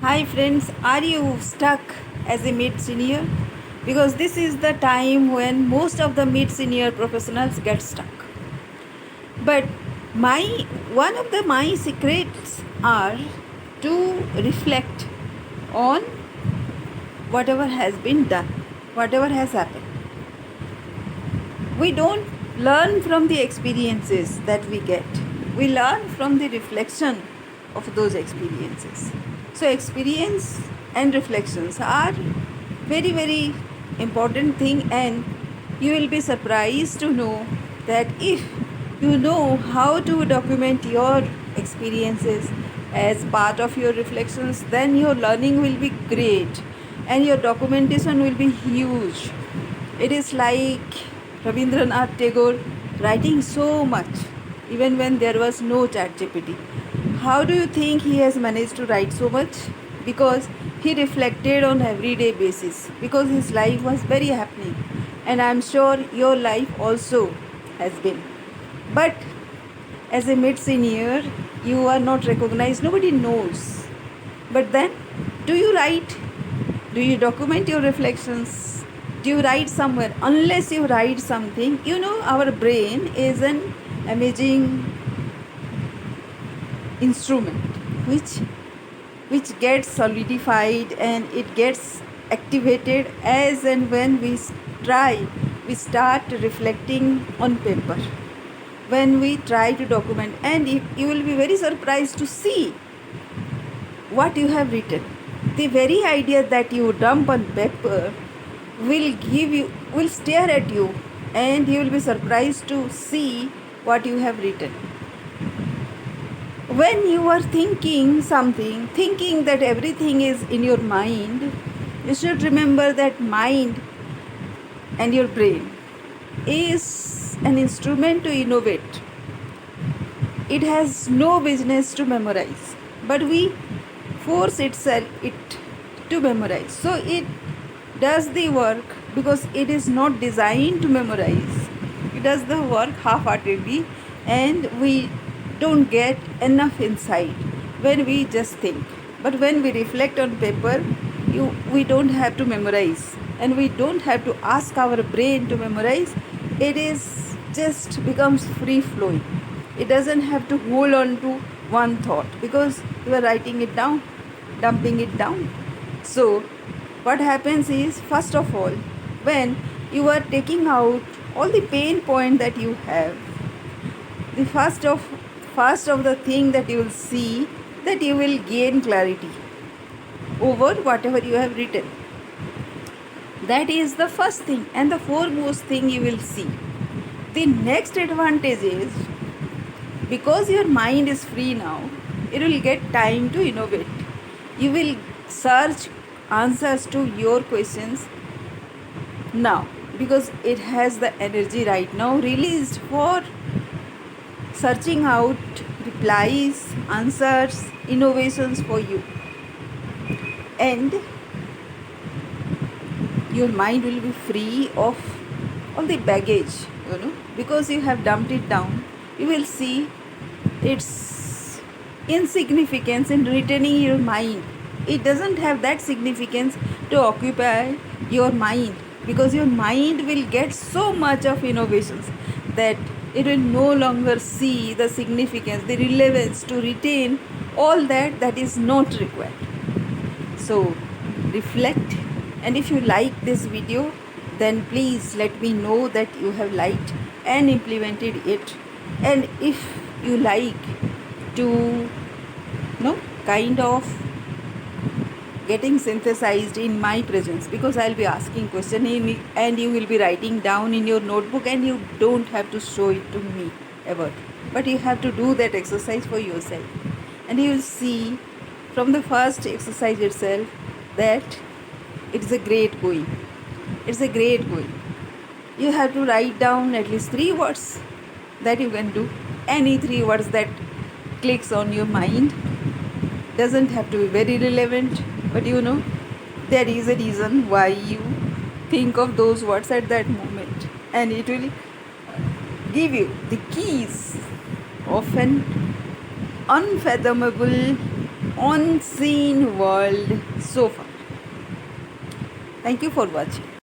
Hi friends, are you stuck as a mid senior? Because this is the time when most of the mid senior professionals get stuck. But my one of the my secrets are to reflect on whatever has been done, whatever has happened. We don't learn from the experiences that we get. We learn from the reflection of those experiences. So experience and reflections are very important thing, and you will be surprised to know that if you know how to document your experiences as part of your reflections, then your learning will be great and your documentation will be huge. It is like Rabindranath Tagore writing so much even when there was no chat GPT. How do you think he has managed to write so much? Because he reflected on everyday basis, because his life was very happening, and I'm sure your life also has been. But as a mid senior, you are not recognized, nobody knows. But then, do you write? Do you document your reflections? Do you write somewhere? Unless you write something, our brain is an amazing instrument which gets solidified and it gets activated as and when we start reflecting on paper, when we try to document. And you will be very surprised to see what you have written. The very idea that you dump on paper will stare at you, and you will be surprised to see what you have written. When you are thinking that everything is in your mind, you should remember that mind and your brain is an instrument to innovate. It has no business to memorize, but we force it to memorize. So it does the work because it is not designed to memorize. It does the work half-heartedly, and we don't get enough insight when we just think. But when we reflect on paper, we don't have to memorize, and we don't have to ask our brain to memorize. It is just becomes free flowing. It doesn't have to hold on to one thought because you are writing it down, dumping it down. So what happens is, first of all, when you are taking out all the pain point that you have, the first of the thing that you will see, that you will gain clarity over whatever you have written. That is the first thing and the foremost thing you will see. The next advantage is, because your mind is free now, it will get time to innovate. You will search answers to your questions now, because it has the energy right now released for searching out replies, answers, innovations for you. And your mind will be free of all the baggage, because you have dumped it down. You will see its insignificance in retaining your mind. It doesn't have that significance to occupy your mind, because your mind will get so much of innovations that it will no longer see the significance, the relevance to retain all that is not required. So reflect, and if you like this video, then please let me know that you have liked and implemented it. And if you like to kind of getting synthesized in my presence, because I'll be asking question and you will be writing down in your notebook, and you don't have to show it to me ever, but you have to do that exercise for yourself, and you will see from the first exercise itself that it's a great going. You have to write down at least 3 words that you can do. Any 3 words that clicks on your mind. Doesn't have to be very relevant, but there is a reason why you think of those words at that moment, and it will give you the keys of an unfathomable unseen world so far. Thank you for watching.